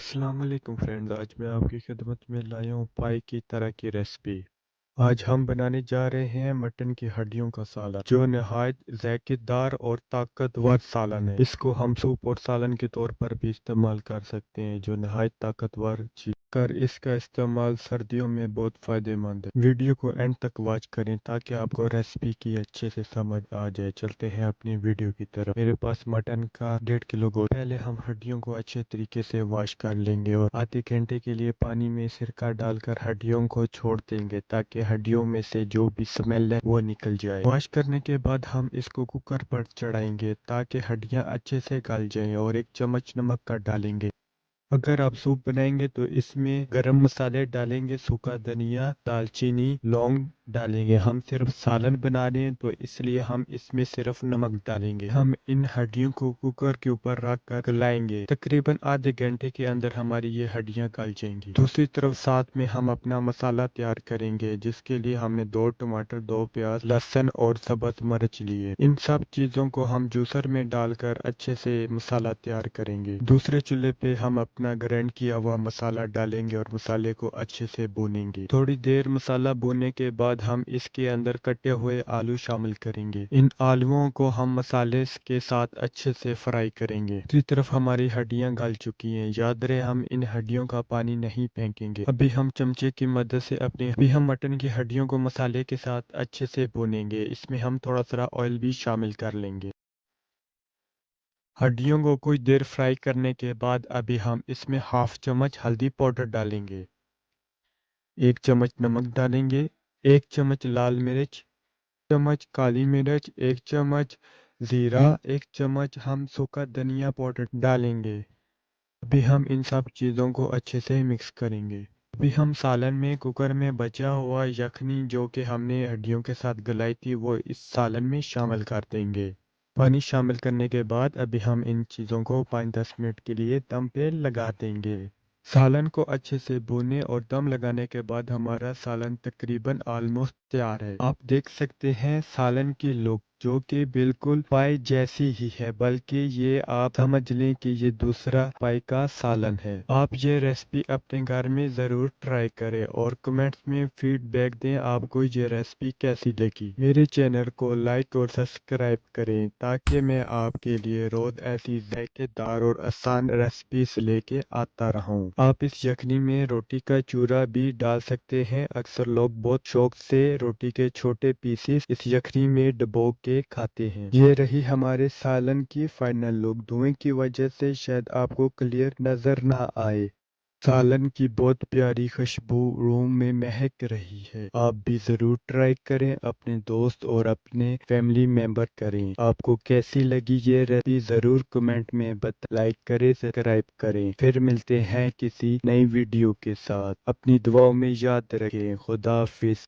अस्सलाम वालेकुम फ्रेंड्स। आज मैं आपकी खिदमत में लाया हूँ पाई की तरह की रेसिपी। आज हम बनाने जा रहे हैं मटन की हड्डियों का सालन, जो नहायत जायकेदार और ताकतवर सालन है। इसको हम सूप और सालन के तौर पर भी इस्तेमाल कर सकते हैं, जो नहायत ताकतवर चीज कर इसका इस्तेमाल सर्दियों में बहुत फायदेमंद है। वीडियो को एंड तक वॉच करें ताकि आपको रेसिपी की अच्छे से समझ आ जाए। चलते हैं अपनी वीडियो की तरफ। मेरे पास मटन का 1.5 किलो गोश्त। पहले हम हड्डियों को अच्छे तरीके से वॉश कर लेंगे और आधे घंटे के लिए पानी में सिरका डालकर हड्डियों को छोड़ देंगे ताकि हड्डियों में से जो भी स्मेल है वो निकल जाए। वॉश करने के बाद हम इसको कुकर पर चढ़ाएंगे ताकि हड्डियां अच्छे से गल जाएं और 1 चम्मच नमक का डालेंगे। अगर आप सूप बनाएंगे तो इसमें गरम मसाले डालेंगे, सूखा धनिया, दालचीनी, लौंग डालेंगे। हम सिर्फ सालन बना रहे हैं तो इसलिए हम इसमें सिर्फ नमक डालेंगे। हम इन हड्डियों को कुकर के ऊपर रख कर गलाएंगे। तकरीबन आधे घंटे के अंदर हमारी ये हड्डियां गल जाएंगी। दूसरी तरफ साथ में हम अपना मसाला तैयार करेंगे, जिसके लिए हमने 2 टमाटर, 2 प्याज, लहसुन और सब्ज मिर्च लिए। इन सब चीजों को हम जूसर में डालकर अच्छे से मसाला तैयार करेंगे। दूसरे चूल्हे पे हम अपना ग्राइंड किया हुआ मसाला डालेंगे और मसाले को अच्छे से भूनेंगे। थोड़ी देर मसाला भूनने के बाद हम इसके अंदर कटे हुए आलू शामिल करेंगे। इन आलूओं को हम मसाले के साथ अच्छे से फ्राई करेंगे। दूसरी तरफ हमारी हड्डियां गल चुकी हैं। याद रहे हम इन हड्डियों का पानी नहीं फेंकेंगे। अभी हम मटन की हड्डियों को मसाले के साथ अच्छे से भूनेंगे। इसमें हम थोड़ा सा ऑयल भी शामिल कर लेंगे। हड्डियों को कुछ देर फ्राई करने के बाद अभी हम इसमें हाफ चम्मच हल्दी पाउडर डालेंगे, 1 चम्मच नमक डालेंगे, 1 चम्मच लाल मिर्च, चम्मच काली मिर्च, 1 चम्मच जीरा, 1 चम्मच हम सूखा धनिया पाउडर डालेंगे। अभी हम इन सब चीज़ों को अच्छे से मिक्स करेंगे। अभी हम सालन में कुकर में बचा हुआ यखनी जो कि हमने हड्डियों के साथ गलाई थी वो इस सालन में शामिल कर देंगे। पानी शामिल करने के बाद अभी हम इन चीज़ों को 5-10 मिनट के लिए दम पे लगा देंगे। सालन को अच्छे से भूनने और दम लगाने के बाद हमारा सालन तकरीबन ऑलमोस्ट तैयार है। आप देख सकते हैं सालन की लुक, जो कि बिल्कुल पाई जैसी ही है, बल्कि ये आप समझ लें कि ये दूसरा पाई का सालन है। आप ये रेसिपी अपने घर में ज़रूर ट्राई करें और कमेंट्स में फीडबैक दें आपको ये रेसिपी कैसी लगी। मेरे चैनल को लाइक और सब्सक्राइब करें ताकि मैं आपके लिए रोज ऐसी जायकेदार और आसान रेसिपीज लेके आता रहूं। आप इस यखनी में रोटी का चूरा भी डाल सकते हैं। अक्सर लोग बहुत शौक से रोटी के छोटे पीसेस इस यखनी में डुबो के खाते हैं। ये रही हमारे सालन की फाइनल लुक। धुएं की वजह से शायद आपको क्लियर नजर ना आए। सालन की बहुत प्यारी खुशबू रूम में महक रही है। आप भी जरूर ट्राई करें, अपने दोस्त और अपने फैमिली मेंबर करें। आपको कैसी लगी ये रेसिपी जरूर कमेंट में लाइक करें, सब्सक्राइब करें। फिर मिलते हैं किसी नई वीडियो के साथ। अपनी दुआओं में याद रखें। खुदा हाफिज।